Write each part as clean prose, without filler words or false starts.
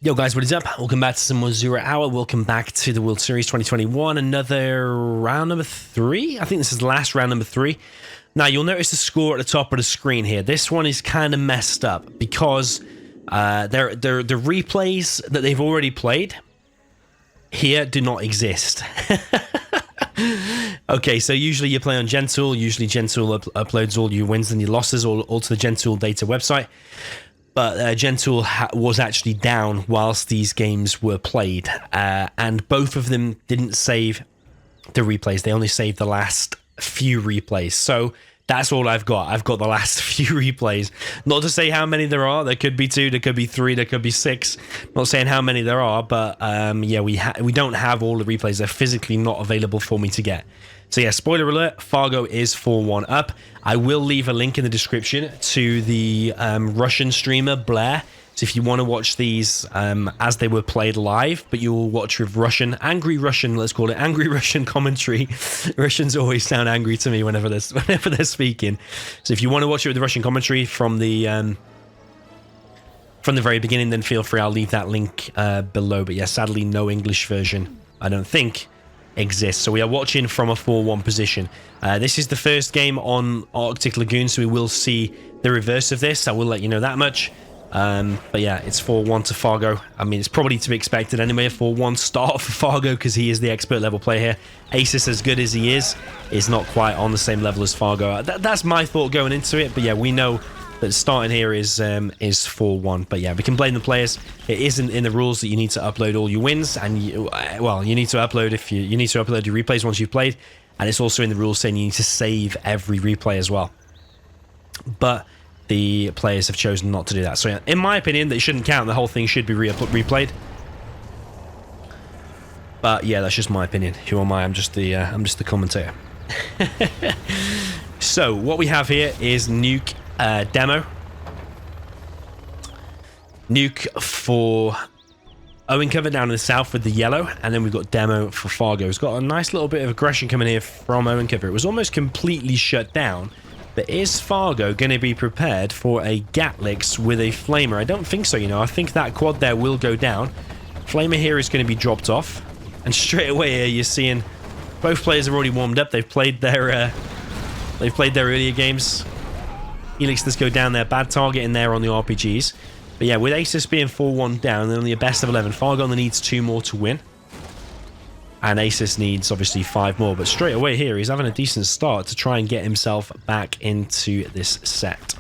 Yo guys, what is up? Welcome back to some more Zero Hour. Welcome back to the World Series 2021. Another round number 3. I think this is the last round number 3. Now you'll notice the score at the top of the screen here. This one is kind of messed up because the replays that they've already played here do not exist. Okay, so usually you play on Gentool. Usually Gentool uploads all your wins and your losses all to the Gentool data website. But Gentool was actually down whilst these games were played, and both of them didn't save the replays. They only saved the last few replays. So that's all I've got. I've got the last few replays. Not to say how many there are. There could be 2, there could be 3, there could be 6. Not saying how many there are, but yeah, we don't have all the replays. They're physically not available for me to get. So yeah, spoiler alert, Fargo is 4-1 up. I will leave a link in the description to the Russian streamer, Blair. So if you want to watch these as they were played live, but you'll watch with angry Russian, let's call it, angry Russian commentary. Russians always sound angry to me whenever they're speaking. So if you want to watch it with the Russian commentary from the very beginning, then feel free. I'll leave that link below. But yeah, sadly, no English version, I don't think, exists. So we are watching from a 4-1 position. This is the first game on Arctic Lagoon, so we will see the reverse of this. I will let you know that much. But yeah, it's 4-1 to Fargo. I mean, it's probably to be expected anyway, a 4-1 start for Fargo because he is the expert level player here. Asus, as good as he is not quite on the same level as Fargo. That's my thought going into it. But yeah, we know that starting here is 4-1. But yeah, we can blame the players. It isn't in the rules that you need to upload all your wins, and you need to upload you need to upload your replays once you've played, and it's also in the rules saying you need to save every replay as well. But the players have chosen not to do that. So yeah, in my opinion, they shouldn't count. The whole thing should be replayed. But yeah, that's just my opinion. Who am I? I'm just the commentator. So what we have here is Nuke demo. Nuke for Owencover down in the south with the yellow, and then we've got demo for Fargo. It's got a nice little bit of aggression coming here from Owencover. It was almost completely shut down. But is Fargo going to be prepared for a Gatlix with a Flamer? I don't think so, you know. I think that quad there will go down. Flamer here is going to be dropped off. And straight away here, you're seeing both players have already warmed up. They've played their earlier games. Helix does go down there. Bad target in there on the RPGs. But yeah, with Asus being 4-1 down, and only a best of 11, Fargo only needs 2 more to win. And Asus needs, obviously, 5 more. But straight away here, he's having a decent start to try and get himself back into this set.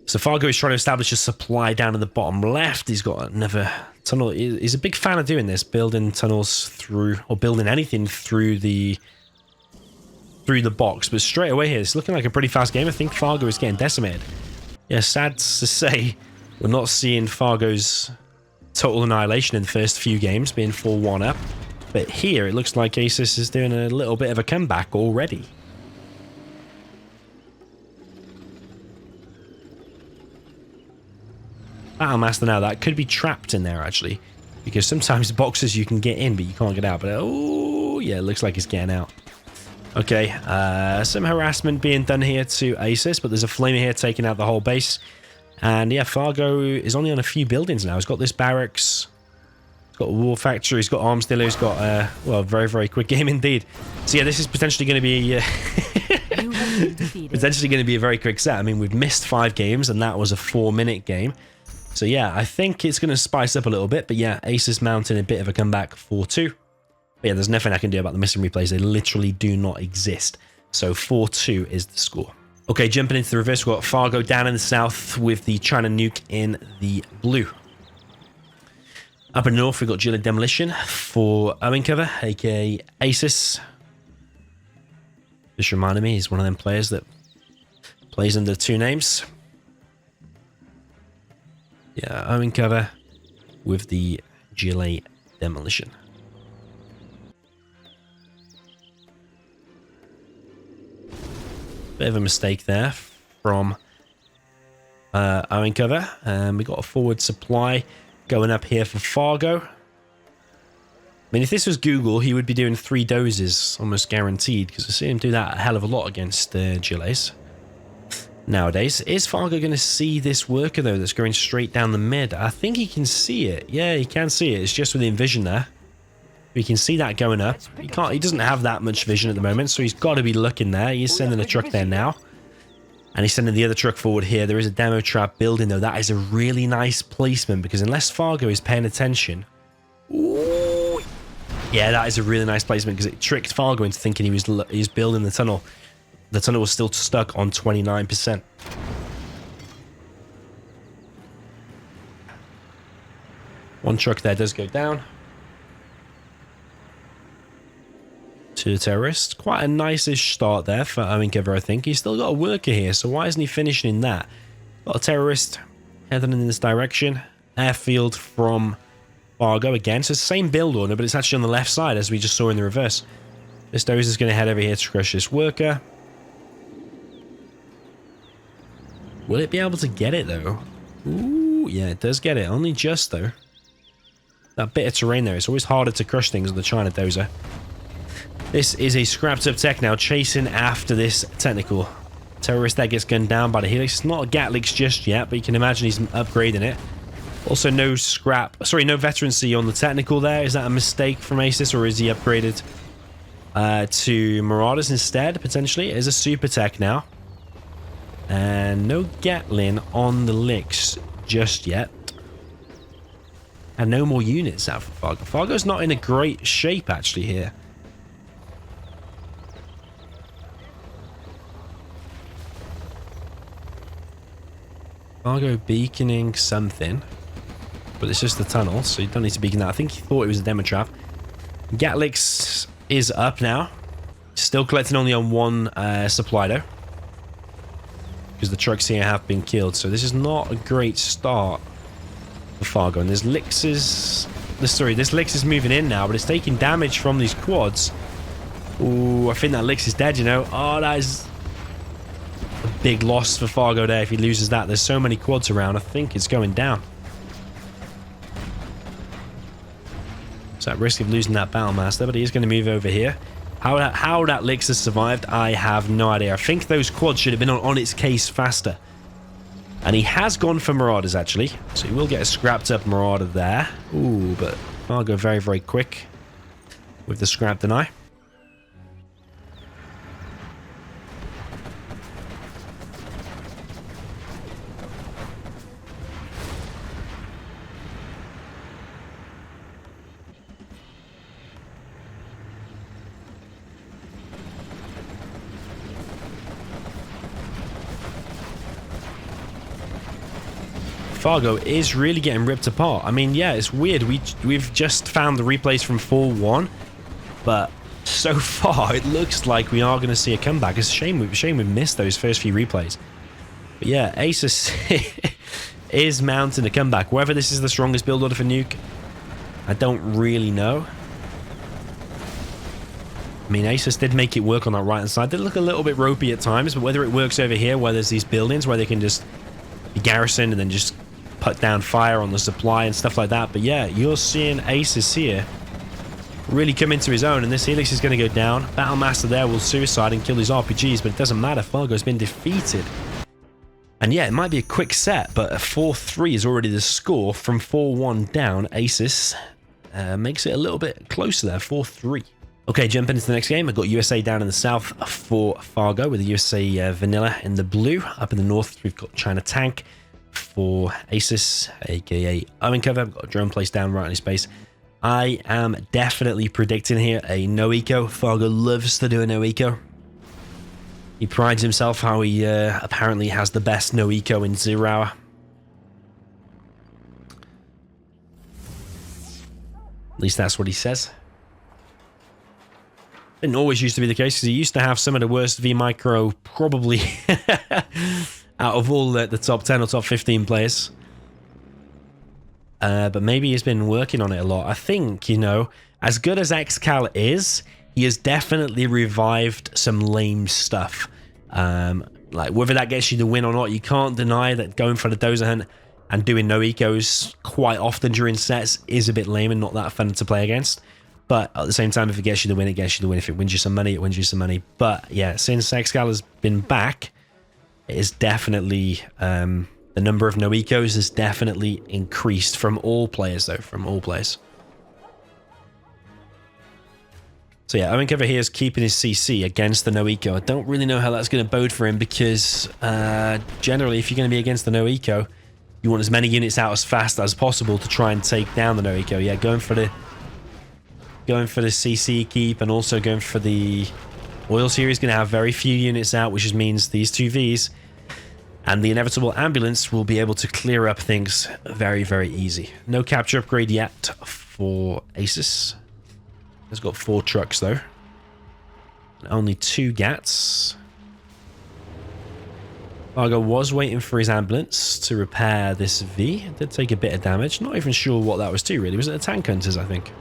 So Fargo is trying to establish a supply down in the bottom left. He's got another tunnel. He's a big fan of doing this, building tunnels through, or building anything through the box. But straight away here, it's looking like a pretty fast game. I think Fargo is getting decimated. Yeah, sad to say, we're not seeing Fargo's total annihilation in the first few games, being 4-1 up. But here, it looks like Asus is doing a little bit of a comeback already. Battlemaster now, that could be trapped in there, actually. Because sometimes boxes you can get in, but you can't get out. But, oh, yeah, it looks like it's getting out. Okay, some harassment being done here to Asus, but there's a Flamer here taking out the whole base. And yeah, Fargo is only on a few buildings now. He's got this barracks, he's got a war factory, he's got arms dealer, he's got, well, very, very quick game indeed. So yeah, this is potentially going to be potentially going to be a very quick set. I mean, we've missed 5 games, and that was a 4-minute game. So yeah, I think it's going to spice up a little bit. But yeah, Asus mounting a bit of a comeback 4-2. But yeah, there's nothing I can do about the missing replays. They literally do not exist. So 4-2 is the score. Okay, jumping into the reverse, we've got Fargo down in the south with the China Nuke in the blue. Up in the north, we've got Gila Demolition for Owencover, aka Asus. Just reminded me, he's one of them players that plays under 2 names. Yeah, Owencover with the Gila Demolition. Bit of a mistake there from Owencover. We got a forward supply going up here for Fargo. I mean, if this was Google, he would be doing 3 doses, almost guaranteed, because I see him do that a hell of a lot against Gilles. nowadays. Is Fargo going to see this worker, though, that's going straight down the mid? I think he can see it. Yeah, he can see it. It's just within vision there. We can see that going up. He doesn't have that much vision at the moment, so he's got to be looking there. He's sending a truck there now. And he's sending the other truck forward here. There is a demo trap building, though. That is a really nice placement, because unless Fargo is paying attention... Ooh, yeah, that is a really nice placement, because it tricked Fargo into thinking he was building the tunnel. The tunnel was still stuck on 29%. One truck there does go down. To the terrorist. Quite a nice-ish start there for Owencover, I think. He's still got a worker here, so why isn't he finishing in that? Got a terrorist heading in this direction. Airfield from Fargo again. So it's the same build order, but it's actually on the left side, as we just saw in the reverse. This dozer is going to head over here to crush this worker. Will it be able to get it, though? Ooh, yeah, it does get it. Only just, though. That bit of terrain there. It's always harder to crush things with the China dozer. This is a scrapped up tech now, chasing after this technical. Terrorist that gets gunned down by the Helix. It's not a Gatlix just yet, but you can imagine he's upgrading it. Also, no veterancy on the technical there. Is that a mistake from Asus, or is he upgraded to Marauders instead, potentially? It is a super tech now. And no Gatling on the Licks just yet. And no more units out for Fargo. Fargo's not in a great shape, actually, here. Fargo beaconing something. But it's just the tunnel, so you don't need to beacon that. I think he thought it was a demo trap. Gatlix is up now. Still collecting only on one supply, though. Because the trucks here have been killed. So this is not a great start for Fargo. And there's Lixes... this Lix is moving in now, but it's taking damage from these quads. Ooh, I think that Lix is dead, you know. Oh, that is... a big loss for Fargo there if he loses that. There's so many quads around. I think it's going down. It's at risk of losing that Battlemaster, but he is going to move over here. How that Lix has survived, I have no idea. I think those quads should have been on its case faster. And he has gone for Marauders, actually. So he will get a scrapped up Marauder there. Ooh, but Fargo very, very quick with the scrap deny. Fargo is really getting ripped apart. I mean, yeah, it's weird. We've just found the replays from 4-1, but so far it looks like we are going to see a comeback. It's a shame we missed those first few replays. But yeah, Asus is mounting a comeback. Whether this is the strongest build order for Nuke, I don't really know. I mean, Asus did make it work on that right-hand side. Did look a little bit ropey at times, but whether it works over here, where there's these buildings where they can just be garrisoned and then just put down fire on the supply and stuff like that. But yeah, you're seeing Asus here really come into his own, and this Helix is going to go down. Battlemaster there will suicide and kill these RPGs, but it doesn't matter. Fargo's been defeated. And yeah, it might be a quick set, but a 4-3 is already the score from 4-1 down. Asus makes it a little bit closer there, 4-3. Okay, jumping into the next game. I've got USA down in the south for Fargo, with the USA Vanilla in the blue. Up in the north, we've got China Tank for Asus, aka Owencover. I've got a drone placed down right in his base. I am definitely predicting here a no eco. Fargo loves to do a no eco. He prides himself how he apparently has the best no eco in 0 hour. At least that's what he says. Didn't always used to be the case, because he used to have some of the worst V Micro probably out of all the top 10 or top 15 players. But maybe he's been working on it a lot. I think, you know, as good as XCal is, he has definitely revived some lame stuff. Like, whether that gets you the win or not, you can't deny that going for the dozer hunt and doing no ecos quite often during sets is a bit lame and not that fun to play against. But at the same time, if it gets you the win, it gets you the win. If it wins you some money, it wins you some money. But yeah, since XCal has been back, it is definitely the number of no ecos has definitely increased from all players, though, from all players. So yeah, Owencover here is keeping his CC against the no eco. I don't really know how that's going to bode for him because generally, if you're going to be against the no eco, you want as many units out as fast as possible to try and take down the no eco. Yeah, going for the CC keep and also going for the oils here is going to have very few units out, which means these two Vs and the inevitable ambulance will be able to clear up things very, very easy. No capture upgrade yet for Asus. He's got 4 trucks though. And only 2 GATs. Fargo was waiting for his ambulance to repair this V. It did take a bit of damage. Not even sure what that was to really. Was it a tank hunters, I think?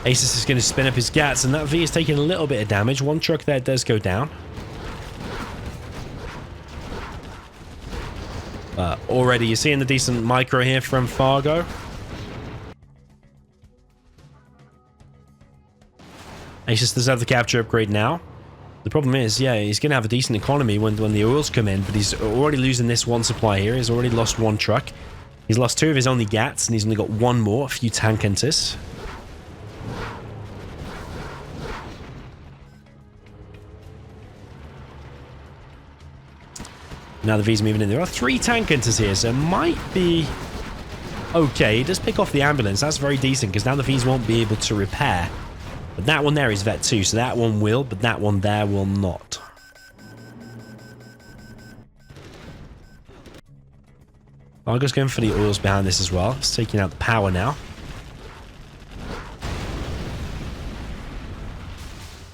Asus is going to spin up his GATs, and that V is taking a little bit of damage. 1 truck there does go down. Already you're seeing the decent micro here from Fargo. Asus does have the capture upgrade now. The problem is, yeah, he's going to have a decent economy when the oils come in, but he's already losing this 1 supply here. He's already lost 1 truck. He's lost 2 of his only GATs, and he's only got 1 more, a few tank hunters. Now the V's moving in. There are 3 tank hunters here, so it might be okay. He does pick off the ambulance. That's very decent, because now the V's won't be able to repair. But that one there is Vet 2, so that one will, but that one there will not. Fargo's going for the oils behind this as well. It's taking out the power now.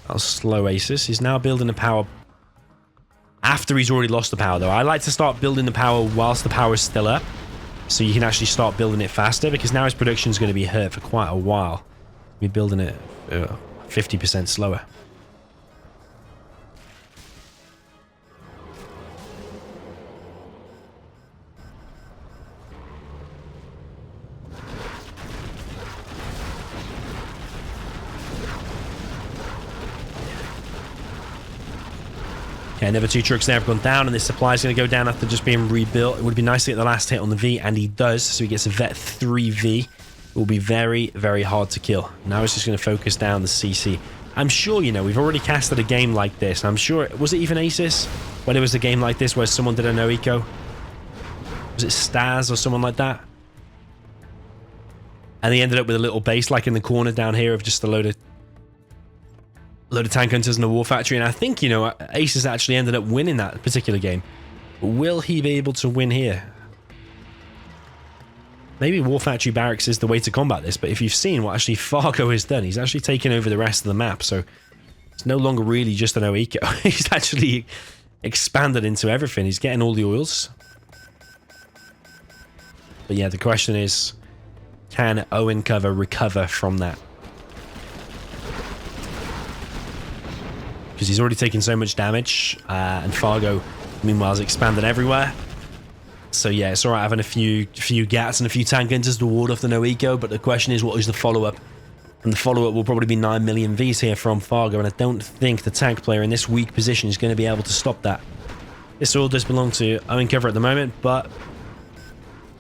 That'll slow Asus. He's now building the power after he's already lost the power, though. I like to start building the power whilst the power is still up, so you can actually start building it faster, because now his production is going to be hurt for quite a while. We're building it 50% slower. Okay, another 2 trucks there have gone down, and this supply is going to go down after just being rebuilt. It would be nice to get the last hit on the V, and he does, so he gets a Vet 3V. It will be very, very hard to kill. Now it's just going to focus down the CC. I'm sure, you know, we've already casted a game like this. I'm sure, was it even Asus when it was a game like this where someone did a no eco? Was it Staz or someone like that? And they ended up with a little base like in the corner down here of just a load of tank hunters and a war factory. And I think, you know, Asus actually ended up winning that particular game. Will he be able to win here? Maybe War Factory Barracks is the way to combat this, but if you've seen what actually Fargo has done, he's actually taken over the rest of the map, so it's no longer really just an eco. He's actually expanded into everything. He's getting all the oils. But yeah, the question is, can Owencover recover from that? Because he's already taken so much damage, and Fargo, meanwhile, has expanded everywhere. So yeah, it's alright having a few GATs and a few tank hunters to ward off the no eco, but the question is, what is the follow-up? And the follow-up will probably be 9 million Vs here from Fargo, and I don't think the tank player in this weak position is going to be able to stop that. This all does belong to Owencover at the moment, but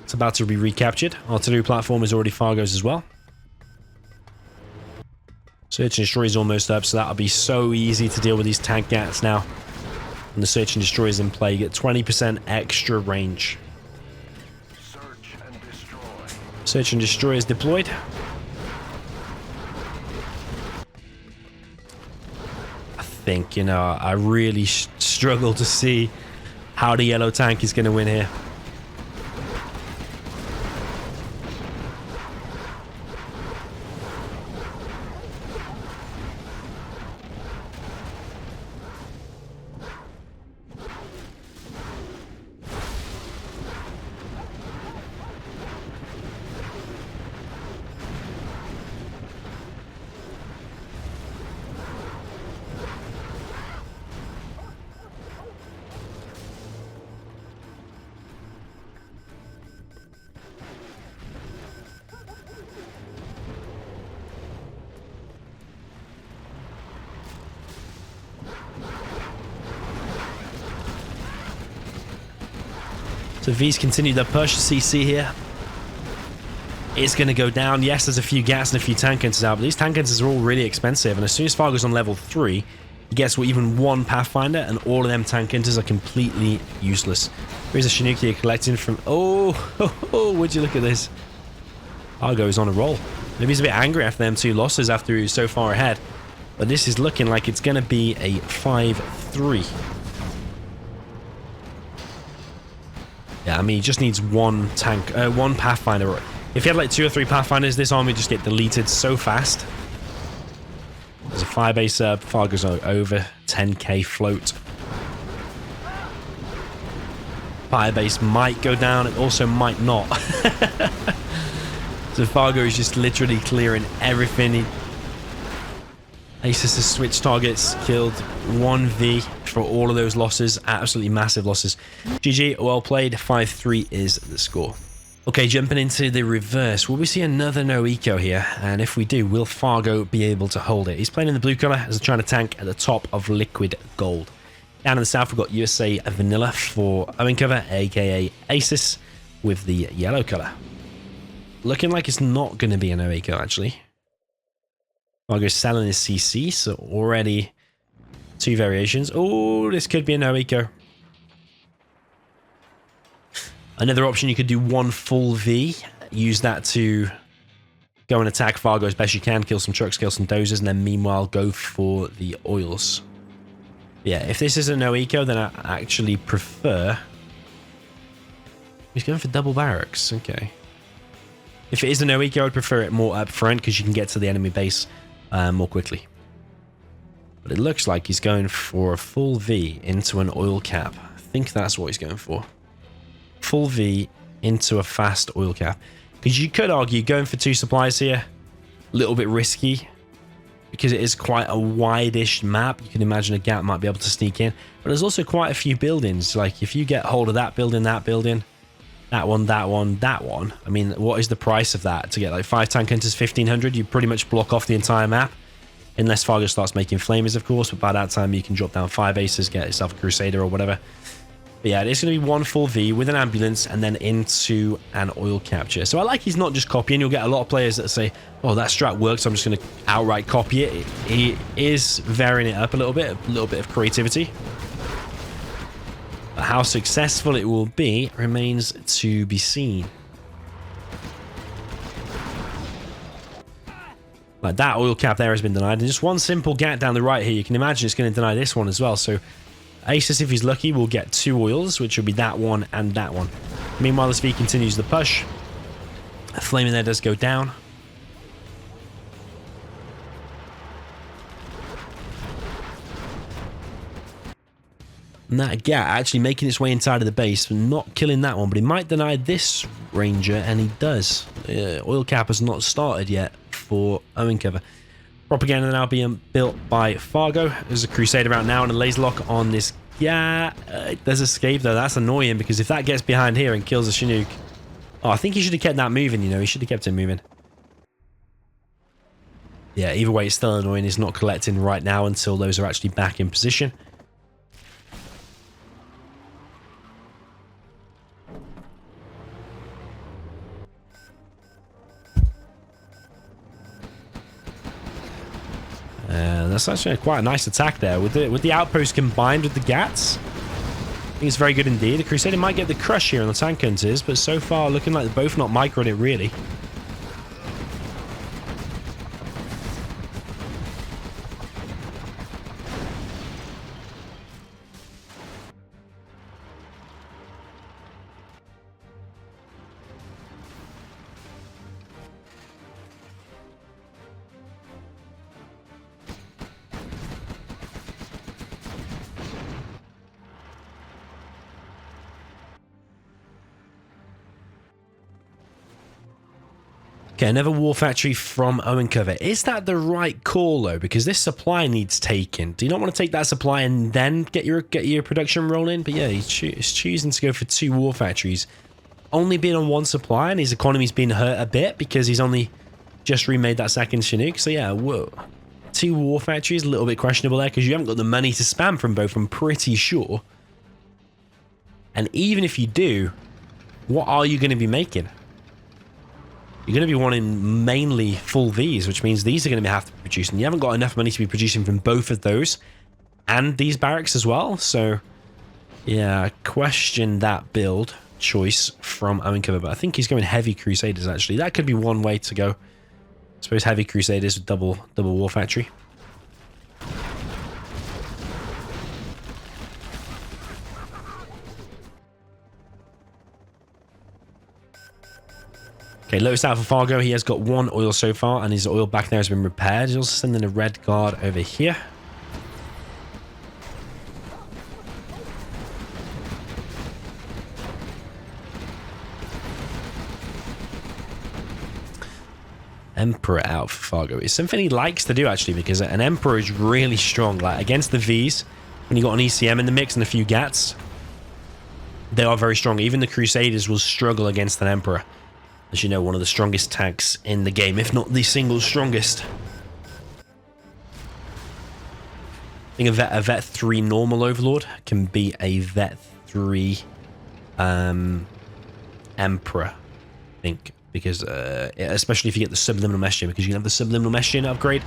it's about to be recaptured. Artillery platform is already Fargo's as well. Search and Destroy is almost up, so that'll be so easy to deal with these tank GATs now. And the Search and Destroy is in play. You get 20% extra range. Search and Destroy is deployed. I think, you know, I really struggle to see how the yellow tank is going to win here. So V's continued their push. CC here. It's going to go down. Yes, there's a few gats and a few tank hunters out, but these tank hunters are all really expensive. And as soon as Fargo's on level 3, he gets even one Pathfinder, and all of them tank hunters are completely useless. Here's a Chinook here collecting from... Oh, would you look at this? Fargo is on a roll. Maybe he's a bit angry after them 2 losses after he was so far ahead. But this is looking like it's going to be a 5-3. Yeah, I mean, he just needs one Pathfinder. If he had like 2 or 3 Pathfinders, this army would just get deleted so fast. There's a Firebase up. Fargo's over 10k float. Firebase might go down. It also might not. So Fargo is just literally clearing everything. Asus has switched targets, killed 1V for all of those losses. Absolutely massive losses. GG, well played. 5-3 is the score. Okay, jumping into the reverse. Will we see another no eco here? And if we do, will Fargo be able to hold it? He's playing in the blue color as a trying to tank at the top of liquid gold. Down in the south, we've got USA Vanilla for Owencover, aka Asus, with the yellow color. Looking like it's not going to be a no eco, actually. Fargo's selling his CC, so already 2 variations. Oh, this could be a no eco. Another option, you could do 1 full V, use that to go and attack Fargo as best you can, kill some trucks, kill some dozers, and then meanwhile go for the oils. Yeah, if this is a no eco, then I actually prefer... He's going for double barracks, okay. If it is a no eco, I'd prefer it more up front because you can get to the enemy base more quickly. But it looks like he's going for a full V into an oil cap. I think that's what he's going for. Full V into a fast oil cap. Because you could argue going for 2 supplies here, a little bit risky. Because it is quite a wide-ish map. You can imagine a gap might be able to sneak in. But there's also quite a few buildings. Like if you get hold of that building, that one, I mean, what is the price of that? To get like 5 tank hunters, 1500, you pretty much block off the entire map. Unless Fargo starts making flamers, of course. But by that time, you can drop down 5 bases, get yourself a Crusader or whatever. But yeah, it's going to be 1 full V with an ambulance and then into an oil capture. So I like he's not just copying. You'll get a lot of players that say, oh, that strat works, so I'm just going to outright copy it. He is varying it up a little bit of creativity. But how successful it will be remains to be seen. Like that oil cap there has been denied. And just one simple gap down the right here, you can imagine it's going to deny this one as well. So Asus, if he's lucky, will get 2 oils, which will be that one and that one. Meanwhile, this V continues the push. A flame in there does go down. And that gap actually making its way inside of the base, not killing that one, but he might deny this ranger, and he does. Oil cap has not started yet for Owencover. Propaganda now being built by Fargo. There's a Crusader out now and a laser lock on this. Yeah, there's escape though. That's annoying because if that gets behind here and kills a Chinook... Oh, I think he should have kept that moving, you know. He should have kept it moving. Yeah, either way, it's still annoying. He's not collecting right now until those are actually back in position. That's actually quite a nice attack there with the outpost combined with the gats. I think it's very good indeed. The Crusader might get the crush here on the tank hunters, but so far looking like they're both not microing it really. Okay, another war factory from Owencover. Is that the right call though? Because this supply needs taken. Do you not want to take that supply and then get your production rolling? But yeah, he's choosing to go for 2 war factories. Only being on 1 supply, and his economy's been hurt a bit because he's only just remade that second Chinook. So yeah, whoa. 2 war factories, a little bit questionable there because you haven't got the money to spam from both, I'm pretty sure. And even if you do, what are you going to be making? You're going to be wanting mainly full Vs, which means these are going to have to be producing. You haven't got enough money to be producing from both of those and these barracks as well. So, yeah, I question that build choice from Owencover, but I think he's going heavy Crusaders, actually. That could be one way to go. I suppose heavy Crusaders with double war factory. Okay, low south of Fargo, he has got 1 oil so far, and his oil back there has been repaired. He's also sending a red guard over here. Emperor out for Fargo. It's something he likes to do, actually, because an Emperor is really strong. Like, against the Vs, when you got an ECM in the mix and a few Gats, they are very strong. Even the Crusaders will struggle against an Emperor. As you know, one of the strongest tanks in the game, if not the single strongest. I think a vet 3 normal Overlord can beat a vet 3 Emperor, I think. Because, especially if you get the subliminal mesh chain, because you can have the subliminal mesh chain upgrade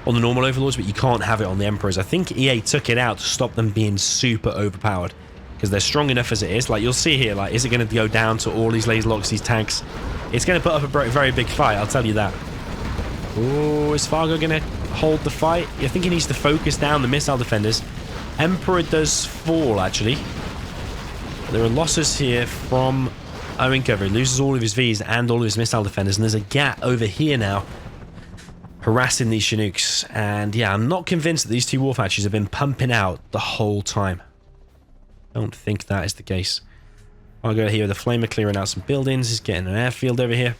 on the normal Overlords, but you can't have it on the Emperors. I think EA took it out to stop them being super overpowered. Because they're strong enough as it is. Like, you'll see here, like, is it going to go down to all these laser locks, these tanks? It's going to put up a very big fight, I'll tell you that. Oh, is Fargo going to hold the fight? I think he needs to focus down the missile defenders. Emperor does fall, actually. There are losses here from Owencover. He loses all of his Vs and all of his missile defenders. And there's a Gat over here now harassing these Chinooks. And yeah, I'm not convinced that these 2 war factories have been pumping out the whole time. I don't think that is the case. I'll go here with the Flamer clearing out some buildings. He's getting an airfield over here.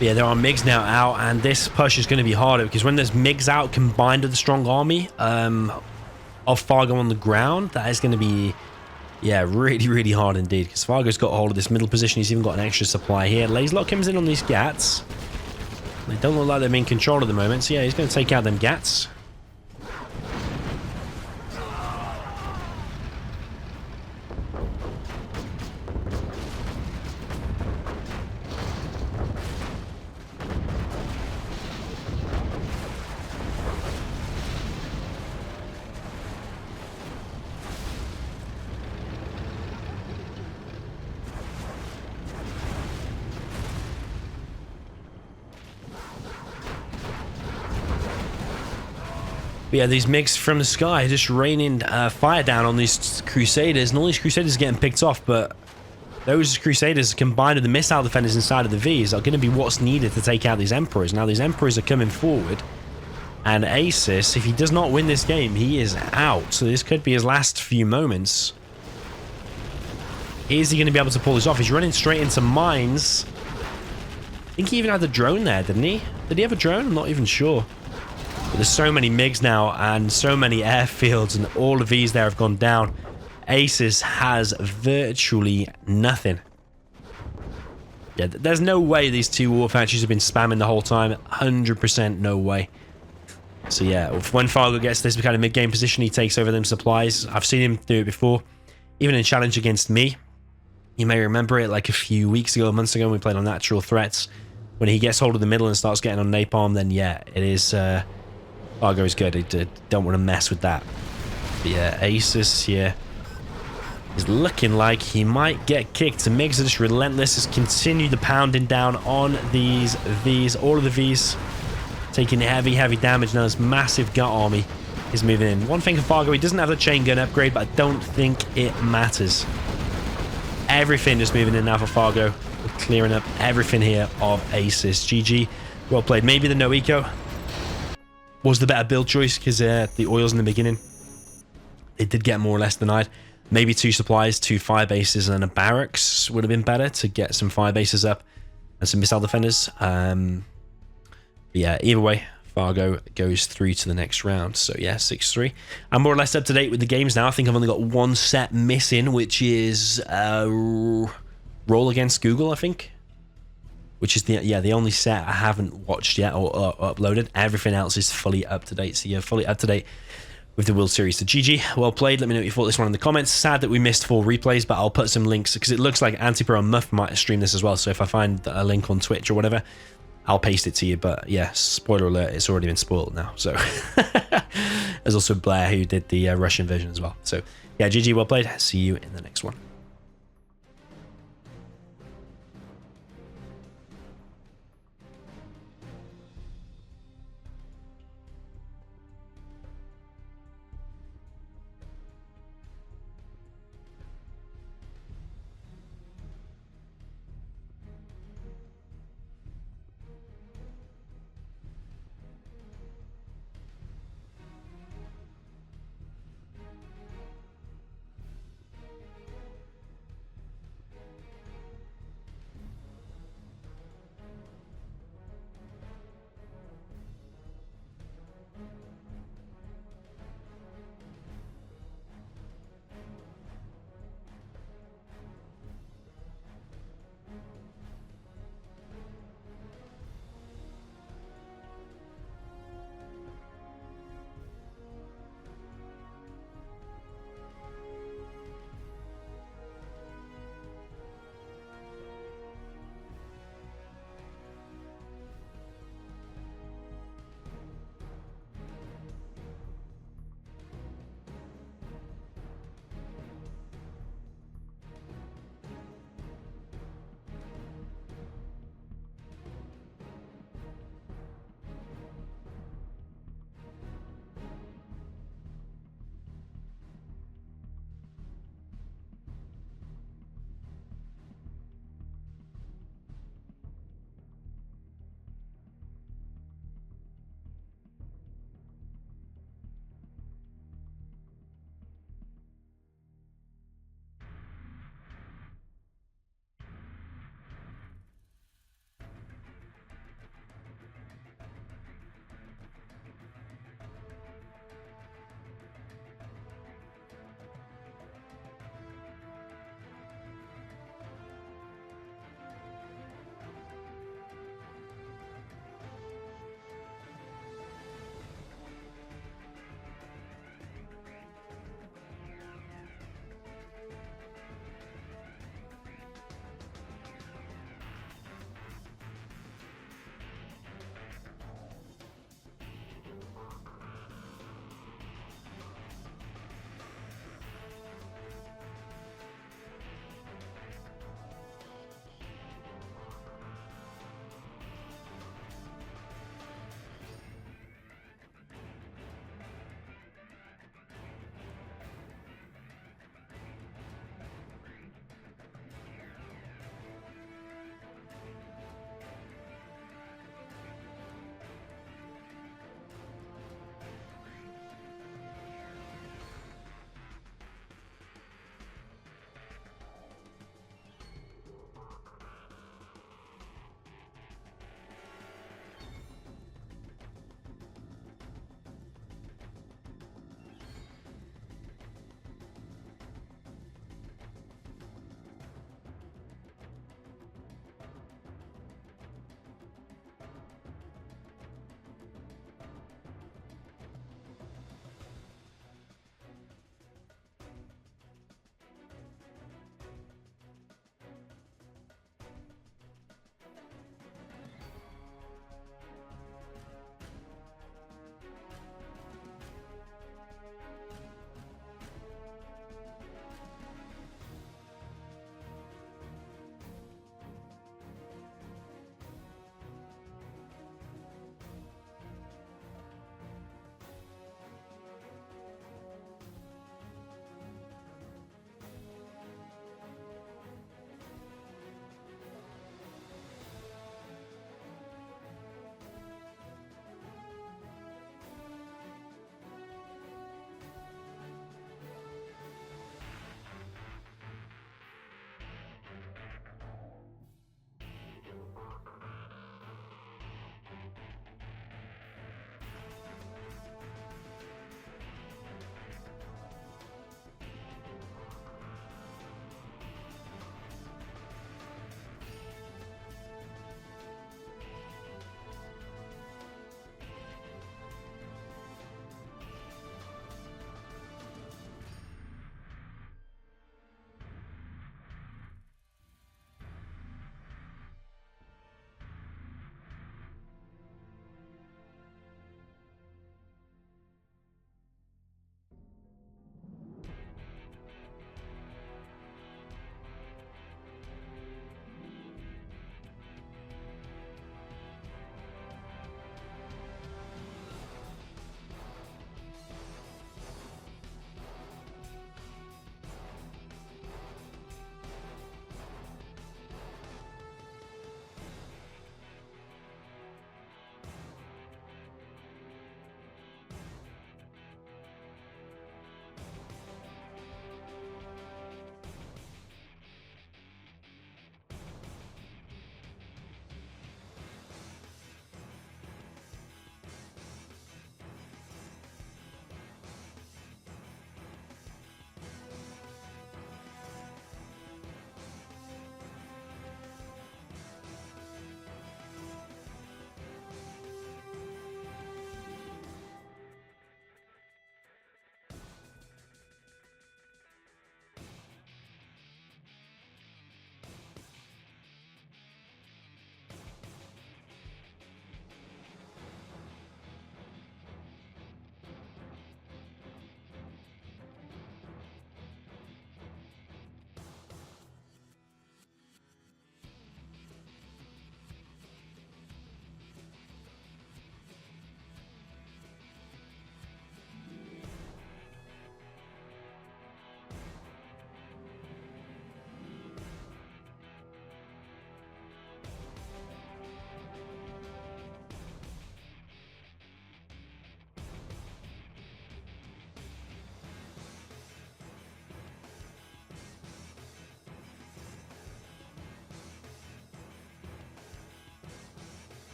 But yeah, there are MiGs now out, and this push is going to be harder because when there's MiGs out combined with the strong army of Fargo on the ground, that is going to be, yeah, really hard indeed. Because Fargo's got a hold of this middle position. He's even got an extra supply here. Laserlock comes in on these Gats. They don't look like they're in control at the moment. So yeah, he's going to take out them Gats. But yeah, these MiGs from the sky just raining fire down on these Crusaders, and all these Crusaders are getting picked off, but those Crusaders combined with the missile defenders inside of the Vs are going to be what's needed to take out these Emperors. Now, these Emperors are coming forward, and Asus, if he does not win this game, he is out. So this could be his last few moments. Is he going to be able to pull this off? He's running straight into mines. I think he even had the drone there, didn't he? Did he have a drone? I'm not even sure. But there's so many MiGs now and so many airfields, and all of these there have gone down. Asus has virtually nothing. Yeah, there's no way these 2 war factories have been spamming the whole time. 100% no way. So yeah, when Fargo gets this kind of mid-game position, he takes over them supplies. I've seen him do it before, even in challenge against me. You may remember it like a few weeks ago, months ago, when we played on Natural Threats. When he gets hold of the middle and starts getting on napalm, then yeah, it is... Fargo is good. I don't want to mess with that. But yeah, Asus here It's looking like he might get kicked. So Migs are just relentless. Has continued the pounding down on these Vs. All of the Vs taking heavy, heavy damage. Now this massive gut army is moving in. One thing for Fargo, he doesn't have the chain gun upgrade, but I don't think it matters. Everything just moving in now for Fargo. We're clearing up everything here of Asus. GG. Well played. Maybe the no eco was the better build choice because the oils in the beginning, it did get more or less denied. Maybe 2 supplies, 2 fire bases, and a barracks would have been better to get some fire bases up and some missile defenders. But yeah, either way, Fargo goes through to the next round. So yeah, 6-3. I'm more or less up to date with the games now. I think I've only got 1 set missing, which is Roll Against Google, I think. Which is the only set I haven't watched yet or uploaded. Everything else is fully up to date. So yeah, fully up to date with the World Series. So GG, well played. Let me know what you thought of this one in the comments. Sad that we missed 4 replays, but I'll put some links because it looks like Antipro and Muff might stream this as well. So if I find a link on Twitch or whatever, I'll paste it to you. But yeah, spoiler alert, it's already been spoiled now. So there's also Blair who did the Russian version as well. So yeah, GG, well played. See you in the next one.